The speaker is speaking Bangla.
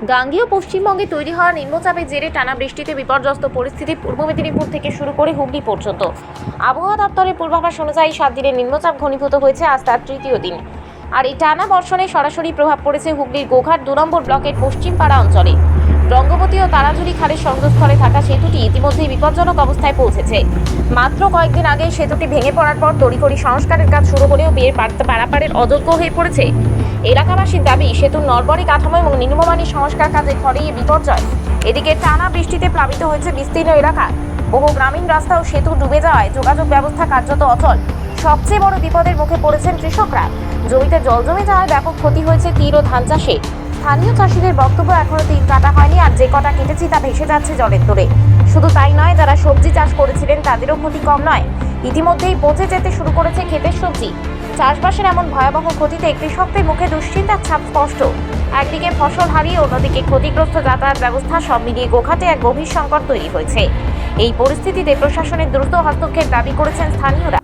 গাঙ্গেয় পশ্চিমবঙ্গে তৈরি হওয়া নিম্নচাপের জেরে টানা বৃষ্টিতে বিপর্যস্ত পরিস্থিতি পূর্ব মেদিনীপুর থেকে শুরু করে হুগলি পর্যন্ত। আবহাওয়া দপ্তরের পূর্বাভাস অনুযায়ী 7 দিনের নিম্নচাপ ঘনীভূত হয়েছে আজ তার তৃতীয় দিন। আর এই টানা বর্ষণে সরাসরি প্রভাব পড়েছে হুগলির গোঘাট 2 নম্বর ব্লকের পশ্চিম পাড়া অঞ্চলে। রঙ্গবতী ও তারাঝুরি খালের সংযোগস্থলে থাকা সেতুটি ইতিমধ্যেই বিপজ্জনক অবস্থায় পৌঁছেছে। মাত্র কয়েকদিন আগে সেতুটি ভেঙে পড়ার পর তড়িঘড়ি সংস্কারের কাজ শুরু হলেও বিয়ের পারাপারের অযোগ্য হয়ে পড়েছে। এলাকাবাসীর দাবি, সেতুর নড়বড়ে কাঠামো এবং নিম্নমানের সংস্কার কাজে ছড়িয়ে বিপর্যয়। এদিকে টানা বৃষ্টিতে প্লাবিত হয়েছে বিস্তীর্ণ এলাকা। বহু গ্রামীণ রাস্তা ও সেতু ডুবে যাওয়ায় যোগাযোগ ব্যবস্থা কার্যত অচল। সবচেয়ে বড় বিপদের মুখে পড়েছেন কৃষকরা। জমিতে জল জমে যাওয়ায় ব্যাপক ক্ষতি হয়েছে তীর ও ধান চাষে। স্থানীয় চাষিদের বক্তব্য, এখনো তীর কাটা হয়নি, আর যে কটা কেটেছি তা ভেসে যাচ্ছে জলের তোড়ে। শুধু তাই নয়, যারা সবজি চাষ করেছিলেন তাদেরও ক্ষতি কম নয়। ইতিমধ্যেই পচে যেতে শুরু করেছে ক্ষেতের সবজি। চাষবাসের এমন ভয়াবহ ক্ষতিতে কৃষকদের মুখে দুশ্চিন্তার ছাপ স্পষ্ট। একদিকে ফসল হারিয়ে অন্যদিকে ক্ষতিগ্রস্ত যাতায়াত ব্যবস্থা, সব মিলিয়ে গোঘাটে এক গভীর সংকট তৈরি হয়েছে। এই পরিস্থিতিতে প্রশাসনের দ্রুত হস্তক্ষেপ দাবি করেছেন স্থানীয়রা।